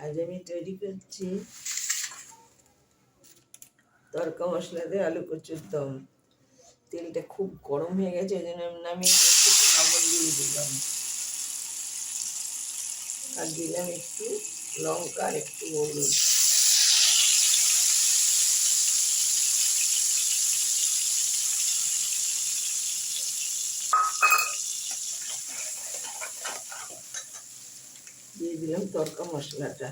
আজ আমি তৈরি করছি তড়কা মশলা দিয়ে আলু কচুর দম। তেলটা খুব গরম হয়ে গেছে, ওই জন্য নামিয়ে একটু লবণ দিয়ে দিলাম, আর দিলাম একটু লঙ্কা আর একটু হলুদ। দিয়ে দিলাম তড়কা মশলাটা।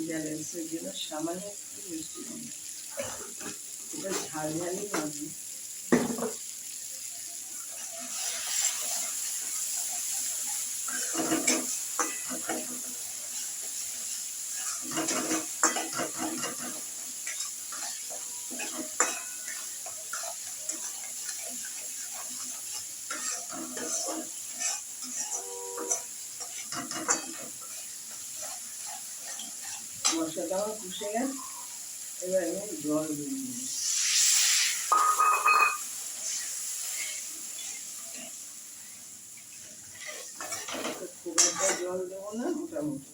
ব্যালেন্সের জন্য সামান্য একটু মিষ্টি হবে, এটা ঝাল ঝালই হবে। মশলাটা আমার কষে গেছে, এবার আমি জল দিয়ে দিই। খুব একটা জল দেবো না, মোটামুটি।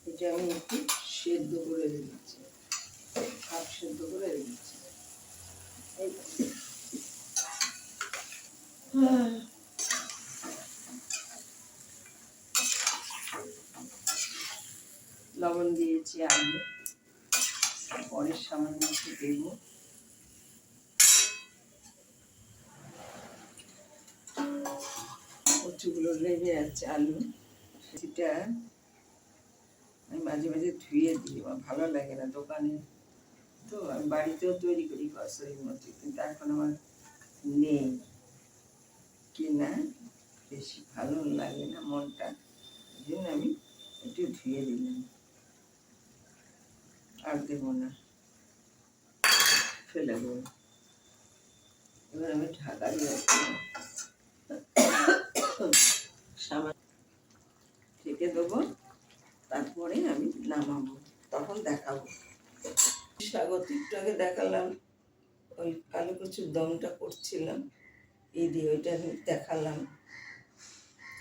এটা আমি একটু সেদ্ধ করে দিচ্ছি, হাফ সেদ্ধ করে দিচ্ছি। লবণ দিয়েছি আগে, পরে সামান্য একটু দেবো। কচুগুলো লেগে যাচ্ছে, আলু সেটা আমি মাঝে মাঝে ধুয়ে দিই, আমার ভালো লাগে না। দোকানে তো আমি বাড়িতেও তৈরি করি গ্রসারির মধ্যে, কিন্তু এখন আমার নেই কিনা, বেশি ভালো লাগে না মনটা, এই জন্য আমি একটু ধুয়ে দিলাম। আর দেবো না, ফেলে দেবো। এবার আমি ঢাকা দিয়ে সামান্য ঢেকে দেবো, তারপরে আমি নামাবো, তখন দেখাবো। স্বাগত একটু আগে দেখালাম, ওই আলু কচুর দমটা করছিলাম এই দিয়ে, ওইটা আমি দেখালাম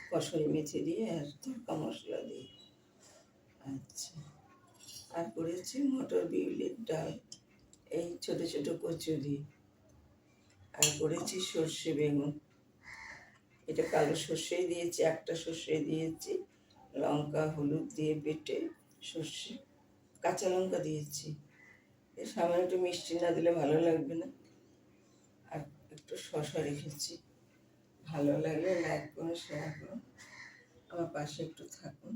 কসুরি মেথি দিয়ে আর তড়কা মশলা দিয়ে। আচ্ছা, আর করেছি মটর বিউলির ডাল, এই ছোট ছোট কচুরি, আর করেছি সর্ষে বেগুন। এটা কালো সর্ষেই দিয়েছি, একটা সর্ষে দিয়েছি, লঙ্কা হলুদ দিয়ে বেটে সর্ষে, কাঁচা লঙ্কা দিয়েছি। সামান্য একটু মিষ্টি না দিলে ভালো লাগবে না। আর একটু শসা রেখেছি। ভালো লাগলে লাইক করুন, শেয়ার করুন, আমার পাশে একটু থাকুন।